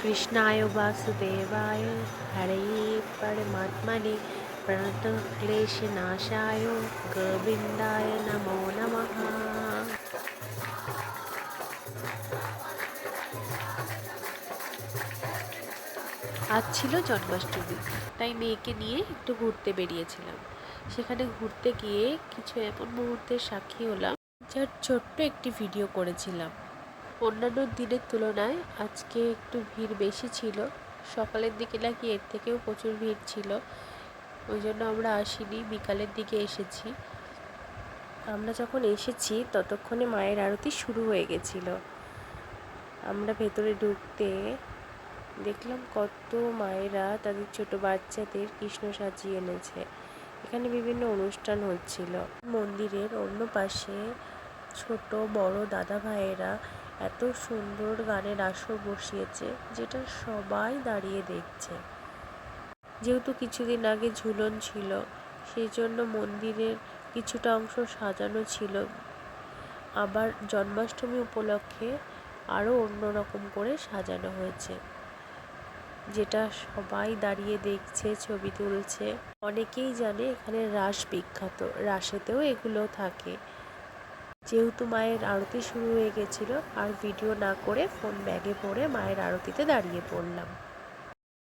कृष्णाय वासुदेवाय हरये परमात्मने प्रणतक्लेशनाशाय गोविन्दाय नमो नमः। আজ ছিল জন্মাষ্টমী, তাই মেয়েকে নিয়ে একটু ঘুরতে বেরিয়েছিলাম। সেখানে ঘুরতে গিয়ে কিছু এমন মুহূর্তের সাক্ষী হলাম যার ছোট্ট একটি ভিডিও করেছিলাম। অন্যান্য দিনের তুলনায় আজকে একটু ভিড় বেশি ছিল। সকালের দিকে নাকি এর থেকেও প্রচুর ভিড় ছিল, ওই জন্য আমরা আসিনি, বিকালের দিকে এসেছি। আমরা যখন এসেছি ততক্ষণে মায়ের আরতি শুরু হয়ে গেছিল। আমরা ভেতরে ঢুকতে দেখলাম কত মায়েরা তাদের ছোট বাচ্চাদের কৃষ্ণ সাজিয়ে এনেছে। এখানে বিভিন্ন অনুষ্ঠান হচ্ছিল। মন্দিরের অন্য পাশে ছোট বড় দাদা ভাইয়েরা এত সুন্দর গানের আসর বসিয়েছে, যেটা সবাই দাঁড়িয়ে দেখছে। যেহেতু কিছুদিন আগে ঝুলন ছিল, সেই জন্য মন্দিরের কিছুটা অংশ সাজানো ছিল। আবার জন্মাষ্টমী উপলক্ষে আরও অন্যরকম করে সাজানো হয়েছে, যেটা সবাই দাঁড়িয়ে দেখছে, ছবি তুলছে। অনেকেই জানে এখানে রাস বিখ্যাত, রাসেতেও এগুলো থাকে। যেহেতু মায়ের আরতি শুরু হয়ে গেছিলো, আর ভিডিও না করে ফোন ব্যাগে পরে মায়ের আরতিতে দাঁড়িয়ে পড়লাম।